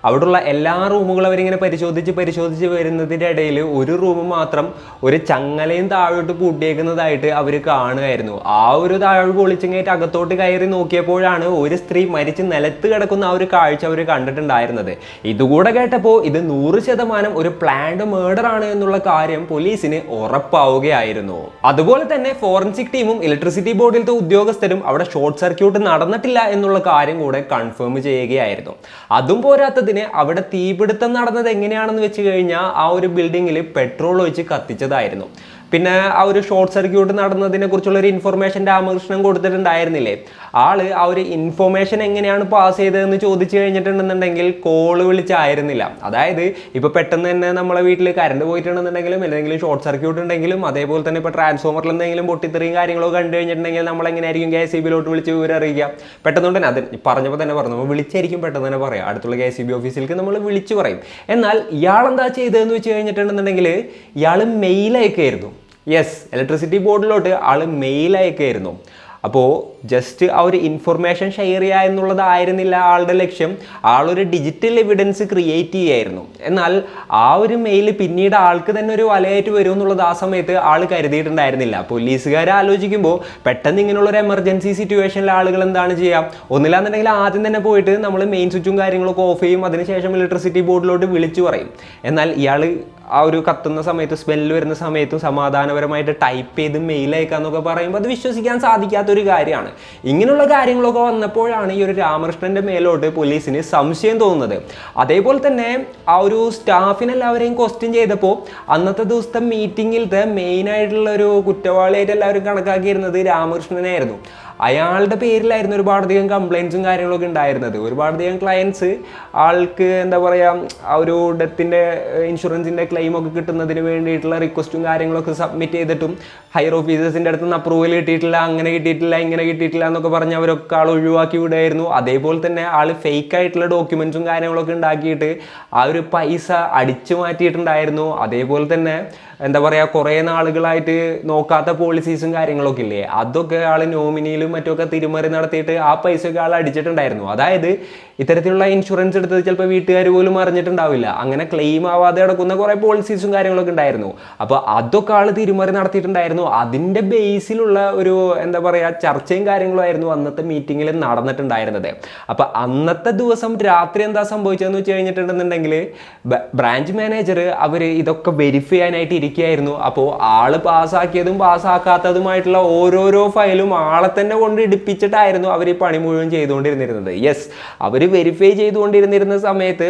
അവിടെയുള്ള എല്ലാ റൂമുകളും അവരിങ്ങനെ പരിശോധിച്ച് വരുന്നതിൻ്റെ ഇടയിൽ ഒരു റൂം മാത്രം ഒരു ചങ്ങലയും താഴോട്ട് പൂട്ടിയേക്കുന്നതായിട്ട് അവർ കാണുമായിരുന്നു. ആ ഒരു താഴ് പൊളിച്ചിങ്ങേറ്റ് അകത്തോട്ട് കയറി നോക്കിയപ്പോഴാണ് ഒരു സ്ത്രീ മരിച്ച് നിലത്ത് കിടക്കുന്ന ആ ഒരു കാഴ്ച അവർ കണ്ടിട്ടുണ്ടായിരുന്നത്. ഇതുകൂടെ കേട്ടപ്പോൾ ഇത് 100% ഒരു പ്ലാൻഡ് മേർഡർ ആണ് എന്നുള്ള കാര്യം പോലീസിന് ഉറപ്പാവുകയായിരുന്നു. അതുപോലെ തന്നെ ഫോറൻസിക് ടീമും ഇലക്ട്രിസിറ്റി ബോർഡിലത്തെ ഉദ്യോഗസ്ഥരും അവിടെ ഷോർട്ട് സർക്യൂട്ട് നടന്നിട്ടില്ല എന്നുള്ള കാര്യം കൂടെ കൺഫേം ചെയ്യുകയായിരുന്നു. അതും പോരാത്തത് അവിടെ തീപിടുത്തം നടന്നത് എങ്ങനെയാണെന്ന് വെച്ച് കഴിഞ്ഞാൽ ആ ഒരു ബിൽഡിങ്ങിൽ പെട്രോൾ ഒഴിച്ച് കത്തിച്ചതായിരുന്നു. പിന്നെ ആ ഒരു ഷോർട്ട് സർക്യൂട്ട് നടന്നതിനെ കുറിച്ചുള്ള ഒരു ഇൻഫർമേഷൻ രാമകൃഷ്ണൻ കൊടുത്തിട്ടുണ്ടായിരുന്നില്ലേ, ആള് ആ ഒരു ഇൻഫർമേഷൻ എങ്ങനെയാണ് പാസ് ചെയ്തതെന്ന് ചോദിച്ചു കഴിഞ്ഞിട്ടുണ്ടെന്നുണ്ടെങ്കിൽ കോള് വിളിച്ചായിരുന്നില്ല. അതായത് ഇപ്പൊ പെട്ടെന്ന് തന്നെ നമ്മളെ വീട്ടിൽ കറണ്ട് പോയിട്ടുണ്ടെന്നുണ്ടെങ്കിലും എന്തെങ്കിലും ഷോർട്ട് സർക്യൂട്ട് ഉണ്ടെങ്കിലും അതേപോലെ തന്നെ ഇപ്പൊ ട്രാൻസ്ഫോമറിൽ എന്തെങ്കിലും പൊട്ടിത്തെറിയും കാര്യങ്ങളൊക്കെ കണ്ടു കഴിഞ്ഞിട്ടുണ്ടെങ്കിൽ നമ്മൾ എങ്ങനെയായിരിക്കും KSEB-ലോട്ട് വിളിച്ച് വിവരം അറിയിക്കുക? പെട്ടെന്ന് തന്നെ അത് പറഞ്ഞപ്പോൾ തന്നെ പറഞ്ഞു, നമ്മൾ വിളിച്ചായിരിക്കും പെട്ടെന്ന് തന്നെ പറയാം, അടുത്തുള്ള KSEB ഓഫീസിലേക്ക് നമ്മൾ വിളിച്ചു പറയും. എന്നാൽ ഇയാൾ എന്താ ചെയ്തതെന്ന് വെച്ച് കഴിഞ്ഞിട്ടുണ്ടെന്നുണ്ടെങ്കിൽ ഇയാൾ മെയിൽ അയക്കായിരുന്നു. യെസ്, ഇലക്ട്രിസിറ്റി ബോർഡിലോട്ട് ആൾ മെയിൽ അയക്കായിരുന്നു. അപ്പോൾ ജസ്റ്റ് ആ ഒരു ഇൻഫർമേഷൻ ഷെയർ ചെയ്യുക എന്നുള്ളതായിരുന്നില്ല ആളുടെ ലക്ഷ്യം, ആളൊരു ഡിജിറ്റൽ എവിഡൻസ് ക്രിയേറ്റ് ചെയ്യായിരുന്നു. എന്നാൽ ആ ഒരു മെയിൽ പിന്നീട് ആൾക്ക് തന്നെ ഒരു വലയായിട്ട് വരും എന്നുള്ളത് ആ സമയത്ത് ആൾ കരുതിയിട്ടുണ്ടായിരുന്നില്ല. പോലീസുകാർ ആലോചിക്കുമ്പോൾ പെട്ടെന്ന് ഇങ്ങനെയുള്ള ഒരു എമർജൻസി സിറ്റുവേഷനിൽ ആളുകൾ എന്താണ് ചെയ്യുക, ഒന്നില്ലാന്നുണ്ടെങ്കിൽ ആദ്യം തന്നെ പോയിട്ട് നമ്മൾ മെയിൻ സ്വിച്ചും കാര്യങ്ങളൊക്കെ ഓഫ് ചെയ്യും, അതിനുശേഷം ഇലക്ട്രിസിറ്റി ബോർഡിലോട്ട് വിളിച്ചു പറയും. എന്നാൽ ഇയാൾ ആ ഒരു കത്തുന്ന സമയത്ത് സ്മെല്ല് വരുന്ന സമയത്തും സമാധാനപരമായിട്ട് ടൈപ്പ് ചെയ്ത് മെയിൽ അയക്കാന്നൊക്കെ പറയുമ്പോൾ അത് വിശ്വസിക്കാൻ സാധിക്കാത്തൊരു കാര്യമാണ്. ഇങ്ങനെയുള്ള കാര്യങ്ങളൊക്കെ വന്നപ്പോഴാണ് ഈ ഒരു രാമകൃഷ്ണന്റെ മേലോട്ട് പോലീസിന് സംശയം തോന്നുന്നത്. അതേപോലെ തന്നെ ആ ഒരു സ്റ്റാഫിനെല്ലാവരെയും ക്വസ്റ്റ്യൻ ചെയ്തപ്പോൾ അന്നത്തെ ദിവസത്തെ മീറ്റിങ്ങിലത്തെ മെയിനായിട്ടുള്ള ഒരു കുറ്റവാളിയായിട്ട് എല്ലാവരും കണക്കാക്കിയിരുന്നത് രാമകൃഷ്ണനായിരുന്നു. അയാളുടെ പേരിലായിരുന്നു ഒരുപാടധികം കംപ്ലയിൻസും കാര്യങ്ങളൊക്കെ ഉണ്ടായിരുന്നത്. ഒരുപാടധികം ക്ലയൻസ് ആൾക്ക് എന്താ പറയുക, ആ ഒരു ഡെത്തിൻ്റെ ഇൻഷുറൻസിൻ്റെ ക്ലെയിമൊക്കെ കിട്ടുന്നതിന് വേണ്ടിയിട്ടുള്ള റിക്വസ്റ്റും കാര്യങ്ങളൊക്കെ സബ്മിറ്റ് ചെയ്തിട്ടും ഹയർ ഓഫീസേഴ്സിൻ്റെ അടുത്ത് നിന്ന് അപ്രൂവൽ കിട്ടിയിട്ടില്ല, അങ്ങനെ കിട്ടിയിട്ടില്ല, ഇങ്ങനെ കിട്ടിയിട്ടില്ല എന്നൊക്കെ പറഞ്ഞ് അവരൊക്കെ ആൾ ഒഴിവാക്കി വിടുമായിരുന്നു. അതേപോലെ തന്നെ ആൾ ഫേക്ക് ആയിട്ടുള്ള ഡോക്യുമെൻസും കാര്യങ്ങളൊക്കെ ഉണ്ടാക്കിയിട്ട് ആ ഒരു പൈസ അടിച്ചു മാറ്റിയിട്ടുണ്ടായിരുന്നു. അതേപോലെ തന്നെ എന്താ പറയുക, കുറേ നാളുകളായിട്ട് നോക്കാത്ത പോളിസീസും കാര്യങ്ങളൊക്കെ ഇല്ലേ, അതൊക്കെ ആൾ നോമിനിയിലും മറ്റൊക്കെ തിരിമറി നടത്തിയിട്ട് ആ പൈസയൊക്കെ ആൾ അടിച്ചിട്ടുണ്ടായിരുന്നു. അതായത് ഇത്തരത്തിലുള്ള ഇൻഷുറൻസ് എടുത്തത് ചിലപ്പോൾ വീട്ടുകാർ പോലും അറിഞ്ഞിട്ടുണ്ടാവില്ല. അങ്ങനെ ക്ലെയിം ആവാതെ കിടക്കുന്ന കുറേ പോളിസീസും കാര്യങ്ങളൊക്കെ ഉണ്ടായിരുന്നു. അപ്പോൾ അതൊക്കെ ആൾ തിരിമറി നടത്തിയിട്ടുണ്ടായിരുന്നു. അതിൻ്റെ ബേസിലുള്ള ഒരു എന്താ പറയുക ചർച്ചയും കാര്യങ്ങളും ആയിരുന്നു അന്നത്തെ മീറ്റിങ്ങിൽ നടന്നിട്ടുണ്ടായിരുന്നത്. അപ്പോൾ അന്നത്തെ ദിവസം രാത്രി എന്താ സംഭവിച്ചതെന്ന് വെച്ച് കഴിഞ്ഞിട്ടുണ്ടെന്നുണ്ടെങ്കിൽ ബ്രാഞ്ച് മാനേജർ അവർ ഇതൊക്കെ വെരിഫൈ ചെയ്യാനായിട്ട് ഇരിക്കുകയായിരുന്നു. അപ്പോൾ ആള് പാസ്സാക്കിയതും പാസ്സാക്കാത്തതുമായിട്ടുള്ള ഓരോരോ ഫയലും ആളെ തന്നെ കൊണ്ട് ഇടിപ്പിച്ചിട്ടായിരുന്നു അവർ ഈ പണി മുഴുവൻ ചെയ്തുകൊണ്ടിരുന്നിരുന്നത്. യെസ്, അവർ വെരിഫൈ ചെയ്തുകൊണ്ടിരുന്നിരുന്ന സമയത്ത്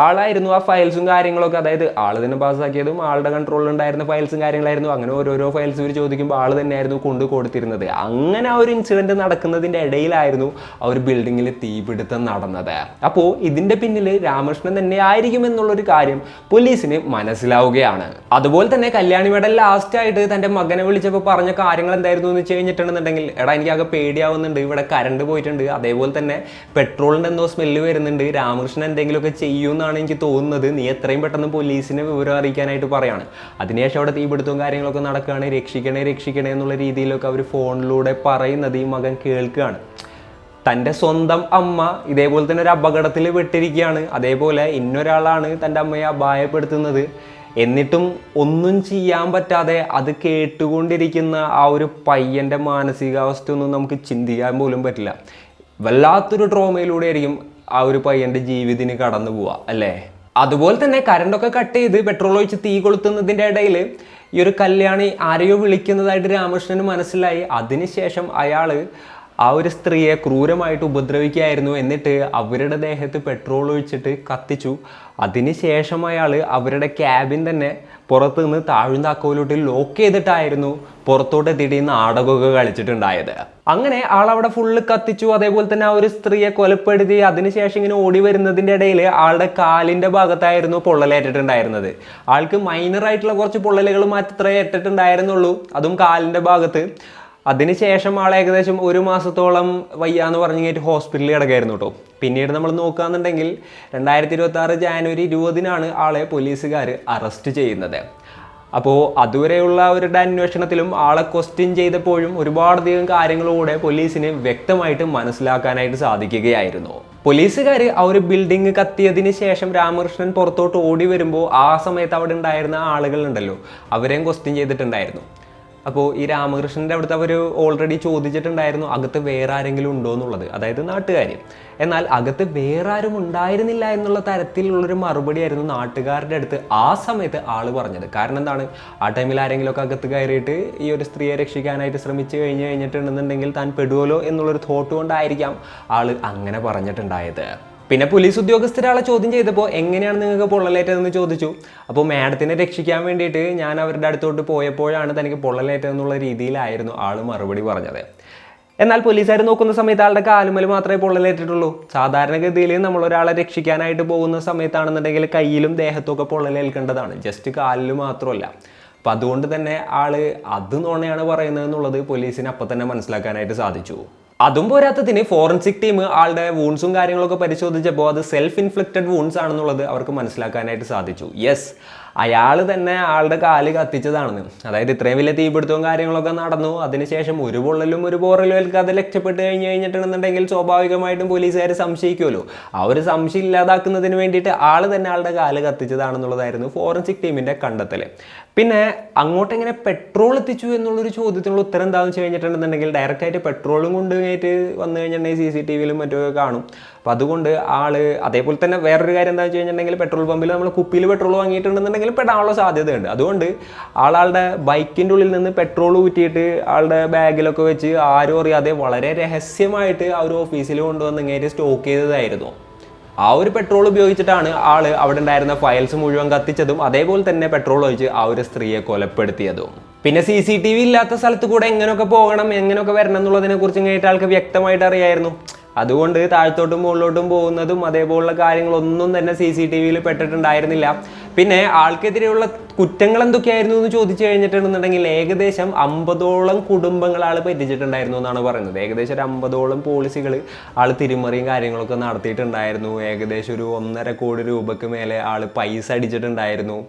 ആളായിരുന്നു ആ ഫയൽസും കാര്യങ്ങളൊക്കെ, അതായത് ആൾ തന്നെ പാസ്സാക്കിയതും ആളുടെ കൺട്രോളിൽ ഉണ്ടായിരുന്ന ഫയൽസും കാര്യങ്ങളായിരുന്നു. അങ്ങനെ ഓരോരോ ഫയൽസ് ഇവർ ചോദിക്കുമ്പോൾ ആൾ തന്നെയായിരുന്നു കൊണ്ട് കൊടുത്തിരുന്നത്. അങ്ങനെ ആ ഒരു ഇൻസിഡൻറ്റ് നടക്കുന്നതിൻ്റെ ഇടയിലായിരുന്നു ആ ഒരു ബിൽഡിങ്ങിൽ തീപിടുത്തം നടന്നത്. അപ്പോൾ ഇതിൻ്റെ പിന്നിൽ രാമകൃഷ്ണൻ തന്നെ ആയിരിക്കും എന്നുള്ളൊരു കാര്യം പോലീസിന് മനസ്സിലാവുകയാണ്. അതുപോലെ തന്നെ കല്യാണിയുടെ ലാസ്റ്റായിട്ട് തൻ്റെ മകനെ വിളിച്ചപ്പോൾ പറഞ്ഞ കാര്യങ്ങൾ എന്തായിരുന്നു എന്ന് വെച്ച് കഴിഞ്ഞിട്ടുണ്ടെന്നുണ്ടെങ്കിൽ, എടാ എനിക്കാകെ പേടിയാവുന്നുണ്ട്, ഇവിടെ കറണ്ട് പോയിട്ടുണ്ട്, അതേപോലെ തന്നെ പെട്രോളിൻ്റെ എന്തോ സ്മെല്ല് വരുന്നുണ്ട്, രാമകൃഷ്ണൻ എന്തെങ്കിലുമൊക്കെ ചെയ്യുമെന്നാണ് എനിക്ക് തോന്നുന്നത്, നീ എത്രയും പെട്ടെന്ന് പോലീസിനെ വിവരം അറിയിക്കാനായിട്ട് പറയാണ്. അതിനുശേഷം അവിടെ തീപിടുത്തവും കാര്യങ്ങളൊക്കെ നടക്കുകയാണ്, രക്ഷിക്കണേ എന്നുള്ള രീതിയിലൊക്കെ അവർ ഫോണിലൂടെ പറയുന്നത് ഈ മകൻ കേൾക്കുകയാണ്. തൻ്റെ സ്വന്തം അമ്മ ഇതേപോലെ തന്നെ ഒരു അപകടത്തിൽ പെട്ടിരിക്കുകയാണ്, അതേപോലെ ഇന്നൊരാളാണ് തൻ്റെ അമ്മയെ അപായപ്പെടുത്തുന്നത്, എന്നിട്ടും ഒന്നും ചെയ്യാൻ പറ്റാതെ അത് കേട്ടുകൊണ്ടിരിക്കുന്ന ആ ഒരു പയ്യൻ്റെ മാനസികാവസ്ഥ ഒന്നും നമുക്ക് ചിന്തിക്കാൻ പോലും പറ്റില്ല. വല്ലാത്തൊരു ട്രോമയിലൂടെ ആയിരിക്കും ആ ഒരു പയ്യൻ്റെ ജീവിതത്തിന് കടന്നു പോവുക അല്ലേ. അതുപോലെ തന്നെ കറണ്ടൊക്കെ കട്ട് ചെയ്ത് പെട്രോൾ ഒഴിച്ച് തീ കൊളുത്തുന്നതിൻ്റെ ഇടയിൽ ഈ ഒരു കല്യാണി ആരെയോ വിളിക്കുന്നതായിട്ട് രാമകൃഷ്ണന് മനസ്സിലായി. അതിനുശേഷം അയാൾ ആ ഒരു സ്ത്രീയെ ക്രൂരമായിട്ട് ഉപദ്രവിക്കുകയായിരുന്നു. എന്നിട്ട് അവരുടെ ദേഹത്ത് പെട്രോൾ ഒഴിച്ചിട്ട് കത്തിച്ചു. അതിനുശേഷം അയാൾ അവരുടെ ക്യാബിൻ തന്നെ പുറത്ത് നിന്ന് താഴ്ന്നാക്കോലോട്ട് ലോക്ക് ചെയ്തിട്ടായിരുന്നു പുറത്തോട്ട് എത്തിയിട്ട് ഈ നാടകമൊക്കെ കളിച്ചിട്ടുണ്ടായത്. അങ്ങനെ ആളവിടെ ഫുള്ള് കത്തിച്ചു. അതേപോലെ തന്നെ ആ ഒരു സ്ത്രീയെ കൊലപ്പെടുത്തി. അതിനുശേഷം ഇങ്ങനെ ഓടി വരുന്നതിൻ്റെ ഇടയിൽ ആളുടെ കാലിൻ്റെ ഭാഗത്തായിരുന്നു പൊള്ളലേറ്റിട്ടുണ്ടായിരുന്നത്. ആൾക്ക് മൈനറായിട്ടുള്ള കുറച്ച് പൊള്ളലുകൾ മാത്രമേ ഏറ്റിട്ടുണ്ടായിരുന്നുള്ളൂ, അതും കാലിൻ്റെ ഭാഗത്ത്. അതിനുശേഷം ആൾ ഏകദേശം 1 മാസത്തോളം വയ്യാന്ന് പറഞ്ഞു കഴിഞ്ഞിട്ട് ഹോസ്പിറ്റലിൽ കിടക്കായിരുന്നു കേട്ടോ. പിന്നീട് നമ്മൾ നോക്കുകയാണെന്നുണ്ടെങ്കിൽ 2026 ജാനുവരി 20-നാണ് ആളെ പോലീസുകാർ അറസ്റ്റ് ചെയ്യുന്നത്. അപ്പോൾ അതുവരെയുള്ള അവരുടെ അന്വേഷണത്തിലും ആളെ ക്വസ്റ്റ്യൻ ചെയ്തപ്പോഴും ഒരുപാടധികം കാര്യങ്ങളൂടെ പോലീസിന് വ്യക്തമായിട്ട് മനസ്സിലാക്കാനായിട്ട് സാധിക്കുകയായിരുന്നു. പോലീസുകാർ ആ ഒരു ബിൽഡിങ് കത്തിയതിന് ശേഷം രാമകൃഷ്ണൻ പുറത്തോട്ട് ഓടി വരുമ്പോൾ ആ സമയത്ത് അവിടെ ഉണ്ടായിരുന്ന ആളുകളുണ്ടല്ലോ, അവരെയും ക്വസ്റ്റ്യൻ ചെയ്തിട്ടുണ്ടായിരുന്നു. അപ്പോൾ ഈ രാമകൃഷ്ണൻ്റെ അവിടുത്തെ അവർ ഓൾറെഡി ചോദിച്ചിട്ടുണ്ടായിരുന്നു അകത്ത് വേറെ ആരെങ്കിലും ഉണ്ടോ എന്നുള്ളത്, അതായത് നാട്ടുകാർ. എന്നാൽ അകത്ത് വേറെ ആരും ഉണ്ടായിരുന്നില്ല എന്നുള്ള തരത്തിലുള്ളൊരു മറുപടി ആയിരുന്നു നാട്ടുകാരുടെ അടുത്ത് ആ സമയത്ത് ആൾ പറഞ്ഞത്. കാരണം എന്താണ്, ആ ടൈമിൽ ആരെങ്കിലുമൊക്കെ അകത്ത് കയറിയിട്ട് ഈ ഒരു സ്ത്രീയെ രക്ഷിക്കാനായിട്ട് ശ്രമിച്ചു കഴിഞ്ഞിട്ടുണ്ടെന്നുണ്ടെങ്കിൽ താൻ പെടുവല്ലോ എന്നുള്ളൊരു തോട്ട് കൊണ്ടായിരിക്കാം ആൾ അങ്ങനെ പറഞ്ഞിട്ടുണ്ടായത്. പിന്നെ പോലീസ് ഉദ്യോഗസ്ഥരാളെ ചോദ്യം ചെയ്തപ്പോൾ എങ്ങനെയാണ് നിങ്ങൾക്ക് പൊള്ളലേറ്റതെന്ന് ചോദിച്ചു. അപ്പോൾ മാഡത്തിനെ രക്ഷിക്കാൻ വേണ്ടിയിട്ട് ഞാൻ അവരുടെ അടുത്തോട്ട് പോയപ്പോഴാണ് തനിക്ക് പൊള്ളലേറ്റതെന്നുള്ള രീതിയിലായിരുന്നു ആൾ മറുപടി പറഞ്ഞത്. എന്നാൽ പോലീസുകാർ നോക്കുന്ന സമയത്ത് ആളുടെ കാലുമൽ മാത്രമേ പൊള്ളലേറ്റിട്ടുള്ളൂ. സാധാരണഗതിയിൽ നമ്മൾ ഒരാളെ രക്ഷിക്കാനായിട്ട് പോകുന്ന സമയത്താണെന്നുണ്ടെങ്കിൽ കയ്യിലും ദേഹത്തൊക്കെ പൊള്ളലേൽക്കേണ്ടതാണ്, ജസ്റ്റ് കാലിൽ മാത്രമല്ല. അപ്പം അതുകൊണ്ട് തന്നെ ആള് അത് നുണയാണ് പറയുന്നത് എന്നുള്ളത് പോലീസിന് അപ്പം തന്നെ മനസ്സിലാക്കാനായിട്ട് സാധിച്ചു. അതും പോരാത്തതിന് ഫോറൻസിക് ടീം ആളുടെ വൂൺസും കാര്യങ്ങളൊക്കെ പരിശോധിച്ചപ്പോൾ അത് സെൽഫ് ഇൻഫ്ലിക്റ്റഡ് വൂൺസ് ആണെന്നുള്ളത് അവർക്ക് മനസ്സിലാക്കാനായിട്ട് സാധിച്ചു. യെസ്, അയാൾ തന്നെ ആളുടെ കാല് കത്തിച്ചതാണെന്ന്. അതായത് ഇത്രയും വലിയ തീപിടുത്തവും കാര്യങ്ങളൊക്കെ നടന്നു, അതിനുശേഷം ഒരു പൊള്ളലും ഒരു പോറലും ഏൽക്കാതെ രക്ഷപ്പെട്ട് കഴിഞ്ഞിട്ടുണ്ടെന്നുണ്ടെങ്കിൽ സ്വാഭാവികമായിട്ടും പോലീസുകാർ സംശയിക്കുമല്ലോ. ആ ഒരു സംശയം ഇല്ലാതാക്കുന്നതിന് വേണ്ടിയിട്ട് ആൾ തന്നെ ആളുടെ കാല് കത്തിച്ചതാണെന്നുള്ളതായിരുന്നു ഫോറൻസിക് ടീമിൻ്റെ കണ്ടെത്തൽ. പിന്നെ അങ്ങോട്ട് എങ്ങനെ പെട്രോൾ എത്തിച്ചു എന്നുള്ളൊരു ചോദ്യത്തിനുള്ള ഉത്തരം എന്താണെന്ന് വെച്ച് കഴിഞ്ഞിട്ടുണ്ടെന്നുണ്ടെങ്കിൽ ഡയറക്റ്റായിട്ട് പെട്രോളും കൊണ്ട് കഴിഞ്ഞിട്ട് വന്നു കഴിഞ്ഞിട്ടുണ്ടെങ്കിൽ CCTVയിലും മറ്റൊക്കെ കാണും. അപ്പോൾ അതുകൊണ്ട് അതേപോലെ തന്നെ വേറൊരു കാര്യം എന്താണെന്ന് വെച്ച് കഴിഞ്ഞിട്ടുണ്ടെങ്കിൽ പെട്രോൾ പമ്പിൽ നമ്മൾ കുപ്പിയിൽ പെട്രോൾ വാങ്ങിയിട്ടുണ്ടെന്നുണ്ടെങ്കിൽ പെടാനുള്ള സാധ്യതയുണ്ട്. അതുകൊണ്ട് ആളുടെ ബൈക്കിൻ്റെ ഉള്ളിൽ നിന്ന് പെട്രോൾ ഊറ്റിയിട്ട് ആളുടെ ബാഗിലൊക്കെ വെച്ച് ആരും അറിയാതെ വളരെ രഹസ്യമായിട്ട് ആ ഒരു ഓഫീസിൽ കൊണ്ടുവന്ന് ഇങ്ങനെ സ്റ്റോക്ക് ചെയ്തതായിരുന്നു. ആ ഒരു പെട്രോൾ ഉപയോഗിച്ചിട്ടാണ് അവിടെ ഉണ്ടായിരുന്ന ഫയൽസ് മുഴുവൻ കത്തിച്ചതും അതേപോലെ തന്നെ പെട്രോൾ ഒഴിച്ച് ആ ഒരു സ്ത്രീയെ കൊലപ്പെടുത്തിയതും. പിന്നെ CCTV ഇല്ലാത്ത സ്ഥലത്ത് കൂടെ എങ്ങനെയൊക്കെ പോകണം, എങ്ങനെയൊക്കെ വരണം എന്നുള്ളതിനെ കുറിച്ച് കഴിഞ്ഞിട്ട് ആൾക്ക് വ്യക്തമായിട്ട് അറിയായിരുന്നു. അതുകൊണ്ട് താഴത്തോട്ടും മുകളിലോട്ടും പോകുന്നതും അതേപോലുള്ള കാര്യങ്ങളൊന്നും തന്നെ CCTVയിൽ പെട്ടിട്ടുണ്ടായിരുന്നില്ല. പിന്നെ ആൾക്കെതിരെയുള്ള കുറ്റങ്ങൾ എന്തൊക്കെയായിരുന്നു എന്ന് ചോദിച്ചു കഴിഞ്ഞിട്ടുണ്ടെന്നുണ്ടെങ്കിൽ ഏകദേശം 50ഓളം കുടുംബങ്ങൾ ആൾ പറ്റിച്ചിട്ടുണ്ടായിരുന്നു എന്നാണ് പറയുന്നത്. ഏകദേശം ഒരു 50ഓളം പോളിസികൾ ആൾ തിരിമറിയും കാര്യങ്ങളൊക്കെ നടത്തിയിട്ടുണ്ടായിരുന്നു. ഏകദേശം ഒരു 1.5 കോടി രൂപയ്ക്ക് മേലെ ആൾ പൈസ അടിച്ചിട്ടുണ്ടായിരുന്നു.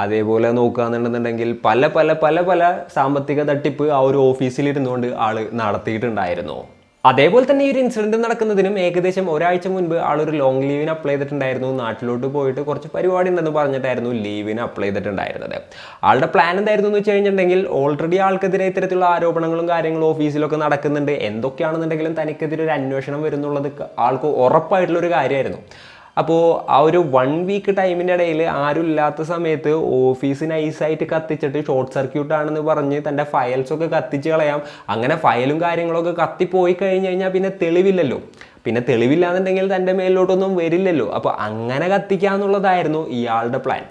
അതേപോലെ നോക്കുകയാണെന്നുണ്ടെന്നുണ്ടെങ്കിൽ പല പല പല പല സാമ്പത്തിക തട്ടിപ്പ് ആ ഒരു ഓഫീസിലിരുന്നുകൊണ്ട് ആൾ നടത്തിയിട്ടുണ്ടായിരുന്നു. അതേപോലെ തന്നെ ഈ ഒരു ഇൻസിഡന്റ് നടക്കുന്നതിനും ഏകദേശം ഒരാഴ്ച മുൻപ് ആളൊരു ലോങ് ലീവിന് അപ്ലൈ ചെയ്തിട്ടുണ്ടായിരുന്നു. നാട്ടിലോട്ട് പോയിട്ട് കുറച്ച് പരിപാടി ഉണ്ടെന്ന് പറഞ്ഞിട്ടായിരുന്നു ലീവിന് അപ്ലൈ ചെയ്തിട്ടുണ്ടായിരുന്നത്. ആളുടെ പ്ലാൻ എന്തായിരുന്നു എന്ന് വെച്ച് കഴിഞ്ഞിട്ടുണ്ടെങ്കിൽ ഓൾറെഡി ആൾക്കെതിരെ ഇത്തരത്തിലുള്ള ആരോപണങ്ങളും കാര്യങ്ങളും ഓഫീസിലൊക്കെ നടക്കുന്നുണ്ട്. എന്തൊക്കെയാണെന്നുണ്ടെങ്കിലും തനിക്കെതിരെ ഒരു അന്വേഷണം വരുന്നുള്ളത് ആൾക്ക് ഉറപ്പായിട്ടുള്ളൊരു കാര്യമായിരുന്നു. അപ്പോൾ ആ ഒരു 1 വീക്ക് ടൈമിൻ്റെ ഇടയിൽ ആരും ഇല്ലാത്ത സമയത്ത് ഓഫീസ് നൈസായിട്ട് കത്തിച്ചിട്ട് ഷോർട്ട് സർക്യൂട്ട് ആണെന്ന് പറഞ്ഞ് തൻ്റെ ഫയൽസൊക്കെ കത്തിച്ച് കളയാം. അങ്ങനെ ഫയലും കാര്യങ്ങളൊക്കെ കത്തിപ്പോയി കഴിഞ്ഞ് കഴിഞ്ഞാൽ പിന്നെ തെളിവില്ലല്ലോ. പിന്നെ തെളിവില്ലാന്നുണ്ടെങ്കിൽ തൻ്റെ മേലിലോട്ടൊന്നും വരില്ലല്ലോ. അപ്പോൾ അങ്ങനെ കത്തിക്കാന്നുള്ളതായിരുന്നു ഇയാളുടെ പ്ലാൻ.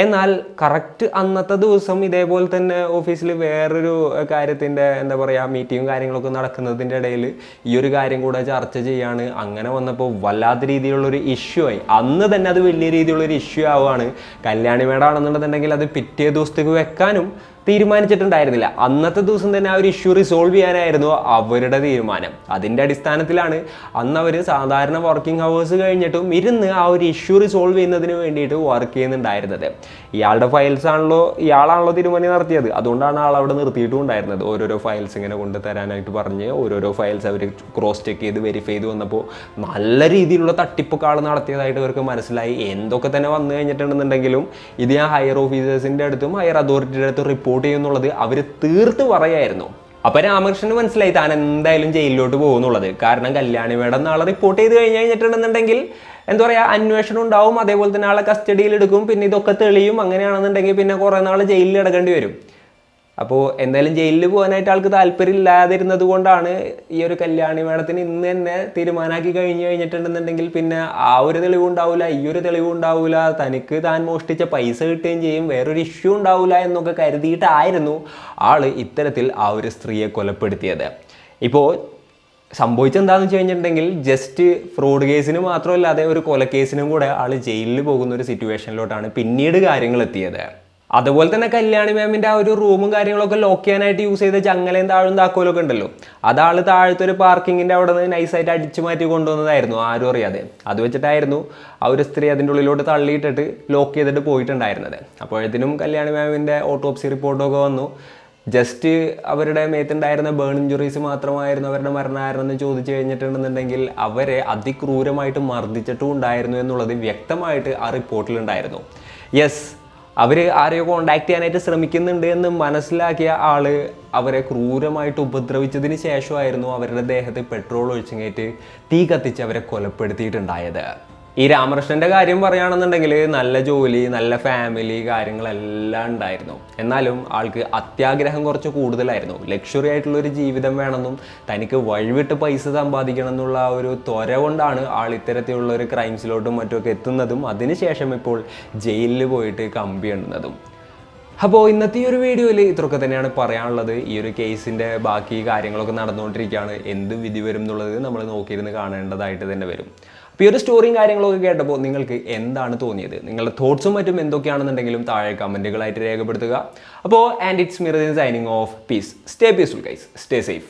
എന്നാൽ കറക്റ്റ് അന്നത്തെ ദിവസം ഇതേപോലെ തന്നെ ഓഫീസിൽ വേറൊരു കാര്യത്തിൻ്റെ എന്താ പറയുക മീറ്റിങ്ങും കാര്യങ്ങളൊക്കെ നടക്കുന്നതിൻ്റെ ഇടയിൽ ഈ ഒരു കാര്യം കൂടെ ചർച്ച ചെയ്യാണ്. അങ്ങനെ വന്നപ്പോൾ വല്ലാത്ത രീതിയിലുള്ളൊരു ഇഷ്യൂ ആയി. അന്ന് തന്നെ അത് വലിയ രീതിയിലുള്ളൊരു ഇഷ്യൂ ആവുകയാണ്. കല്യാണി മേടാണെന്നുണ്ടെന്നുണ്ടെങ്കിൽ അത് പിറ്റേ ദിവസത്തേക്ക് വെക്കാനും തീരുമാനിച്ചിട്ടുണ്ടായിരുന്നില്ല. അന്നത്തെ ദിവസം തന്നെ ആ ഒരു ഇഷ്യൂ റിസോൾവ് ചെയ്യാനായിരുന്നു അവരുടെ തീരുമാനം. അതിൻ്റെ അടിസ്ഥാനത്തിലാണ് അന്ന് അവർ സാധാരണ വർക്കിംഗ് അവേഴ്സ് കഴിഞ്ഞിട്ടും ഇരുന്ന് ആ ഒരു ഇഷ്യൂ റിസോൾവ് ചെയ്യുന്നതിന് വേണ്ടിയിട്ട് വർക്ക് ചെയ്യുന്നുണ്ടായിരുന്നത്. ഇയാളുടെ ഇയാളാണല്ലോ തീരുമാനം നടത്തിയത്. അതുകൊണ്ടാണ് ആൾ അവിടെ നിർത്തിയിട്ടും ഉണ്ടായിരുന്നത്. ഓരോരോ ഫയൽസ് ഇങ്ങനെ കൊണ്ടുതരാനായിട്ട് പറഞ്ഞ് ഓരോരോ ഫയൽസ് അവർ ക്രോസ് ചെക്ക് ചെയ്ത് വെരിഫൈ ചെയ്ത് വന്നപ്പോൾ നല്ല രീതിയിലുള്ള തട്ടിപ്പൊക്കെ ആൾ നടത്തിയതായിട്ട് അവർക്ക് മനസ്സിലായി. എന്തൊക്കെ തന്നെ വന്നു കഴിഞ്ഞിട്ടുണ്ടെന്നുണ്ടെങ്കിലും ഇത് ഞാൻ ഹയർ ഓഫീസേഴ്സിൻ്റെ അടുത്തും ഹയർ അതോറിറ്റിയുടെ അടുത്തും റിപ്പോർട്ട് ചെയ്യുന്നുള്ളത് അവർ തീർത്ത് പറയായിരുന്നു. അപ്പൊ രാമകൃഷ്ണന് മനസ്സിലായി താൻ എന്തായാലും ജയിലിലോട്ട് പോകുന്നുള്ളത്. കാരണം കല്യാണി മേഡം നാളെ റിപ്പോർട്ട് ചെയ്ത് കഴിഞ്ഞിട്ടുണ്ടെന്നുണ്ടെങ്കിൽ എന്താ പറയുക അന്വേഷണം ഉണ്ടാവും, അതേപോലെ തന്നെ ആളെ കസ്റ്റഡിയിൽ എടുക്കും, പിന്നെ ഇതൊക്കെ തെളിയും. അങ്ങനെയാണെന്നുണ്ടെങ്കിൽ പിന്നെ കുറേ നാൾ ജയിലിൽ അടക്കേണ്ടി വരും. അപ്പോൾ എന്തായാലും ജയിലിൽ പോകാനായിട്ട് ആൾക്ക് താല്പര്യം ഇല്ലാതിരുന്നത് കൊണ്ടാണ് ഈ ഒരു കല്യാണി മേഡത്തിന് ഇന്ന് തന്നെ തീരുമാനമാക്കി കഴിഞ്ഞിട്ടുണ്ടെന്നുണ്ടെങ്കിൽ പിന്നെ ആ ഒരു തെളിവുണ്ടാവില്ല, ഈ ഒരു തെളിവുണ്ടാവില്ല, തനിക്ക് താൻ മോഷ്ടിച്ച പൈസ കിട്ടുകയും ചെയ്യും, വേറൊരു ഇഷ്യൂ ഉണ്ടാവില്ല എന്നൊക്കെ കരുതിയിട്ടായിരുന്നു ആൾ ഇത്തരത്തിൽ ആ ഒരു സ്ത്രീയെ കൊലപ്പെടുത്തിയത്. ഇപ്പോൾ സംഭവിച്ചെന്താണെന്ന് വെച്ച് കഴിഞ്ഞിട്ടുണ്ടെങ്കിൽ ജസ്റ്റ് ഫ്രോഡ് കേസിന് മാത്രമല്ലാതെ ഒരു കൊലക്കേസിനും കൂടെ ആൾ ജയിലിൽ പോകുന്ന ഒരു സിറ്റുവേഷനിലോട്ടാണ് പിന്നീട് കാര്യങ്ങൾ എത്തിയത്. അതുപോലെ തന്നെ കല്യാണി മാമിൻ്റെ ആ ഒരു റൂമും കാര്യങ്ങളൊക്കെ ലോക്ക് ചെയ്യാനായിട്ട് യൂസ് ചെയ്ത ചങ്ങലയും താഴും താക്കോലൊക്കെ ഉണ്ടല്ലോ, അതാൾ താഴത്തെ ഒരു പാർക്കിങ്ങിൻ്റെ അവിടെ നിന്ന് നൈസായിട്ട് അടിച്ചു മാറ്റി കൊണ്ടുവന്നതായിരുന്നു ആരും അറിയാതെ. അത് വെച്ചിട്ടായിരുന്നു ആ ഒരു സ്ത്രീ അതിൻ്റെ ഉള്ളിലോട്ട് തള്ളിയിട്ടിട്ട് ലോക്ക് ചെയ്തിട്ട് പോയിട്ടുണ്ടായിരുന്നത്. അപ്പോഴത്തേനും കല്യാണി മാമിൻ്റെ ഓട്ടോപ്സി റിപ്പോർട്ടൊക്കെ വന്നു. ജസ്റ്റ് അവരുടെ മേത്തുണ്ടായിരുന്ന ബേൺ ഇഞ്ചുറീസ് മാത്രമായിരുന്നു അവരുടെ മരണമായിരുന്നെന്ന് ചോദിച്ചു കഴിഞ്ഞിട്ടുണ്ടെന്നുണ്ടെങ്കിൽ അവരെ അതിക്രൂരമായിട്ട് മർദ്ദിച്ചിട്ടും ഉണ്ടായിരുന്നു എന്നുള്ളത് വ്യക്തമായിട്ട് ആ റിപ്പോർട്ടിലുണ്ടായിരുന്നു. യെസ്, അവർ ആരെയോ കോണ്ടാക്ട് ചെയ്യാനായിട്ട് ശ്രമിക്കുന്നുണ്ട് എന്ന് മനസ്സിലാക്കിയ ആള് അവരെ ക്രൂരമായിട്ട് ഉപദ്രവിച്ചതിന് ശേഷമായിരുന്നു അവരുടെ ദേഹത്ത് പെട്രോൾ ഒഴിച്ചുകയറ്റി തീ കത്തിച്ച് അവരെ കൊലപ്പെടുത്തിയിട്ടുണ്ടായത്. ഈ രാമകൃഷ്ണൻ്റെ കാര്യം പറയുകയാണെന്നുണ്ടെങ്കിൽ നല്ല ജോലി, നല്ല ഫാമിലി, കാര്യങ്ങളെല്ലാം ഉണ്ടായിരുന്നു. എന്നാലും ആൾക്ക് അത്യാഗ്രഹം കുറച്ച് കൂടുതലായിരുന്നു. ലക്ഷറി ആയിട്ടുള്ളൊരു ജീവിതം വേണമെന്നും തനിക്ക് വഴിവിട്ട് പൈസ സമ്പാദിക്കണം എന്നുള്ള ആ ഒരു ത്വര കൊണ്ടാണ് ആൾ ഇത്തരത്തിലുള്ള ഒരു ക്രൈംസിലോട്ടും മറ്റുമൊക്കെ എത്തുന്നതും അതിനുശേഷം ഇപ്പോൾ ജയിലിൽ പോയിട്ട് കമ്പി എണ്ണുന്നതും. അപ്പോൾ ഇന്നത്തെ ഈ ഒരു വീഡിയോയിൽ ഇത്രയൊക്കെ തന്നെയാണ് പറയാനുള്ളത്. ഈ ഒരു കേസിൻ്റെ ബാക്കി കാര്യങ്ങളൊക്കെ നടന്നുകൊണ്ടിരിക്കുകയാണ്. എന്ത് വിധി വരും എന്നുള്ളത് നമ്മൾ നോക്കിയിരുന്ന് കാണേണ്ടതായിട്ട് തന്നെ വരും. അപ്പോൾ ഈ ഒരു സ്റ്റോറിയും കാര്യങ്ങളൊക്കെ കേട്ടപ്പോൾ നിങ്ങൾക്ക് എന്താണ് തോന്നിയത്? നിങ്ങളുടെ തോട്ട്സും മറ്റും എന്തൊക്കെയാണെന്നുണ്ടെങ്കിലും താഴെ കമൻറ്റുകളായിട്ട് രേഖപ്പെടുത്തുക. അപ്പോൾ and it's mirror signing off. Peace. Stay peaceful guys. Stay safe.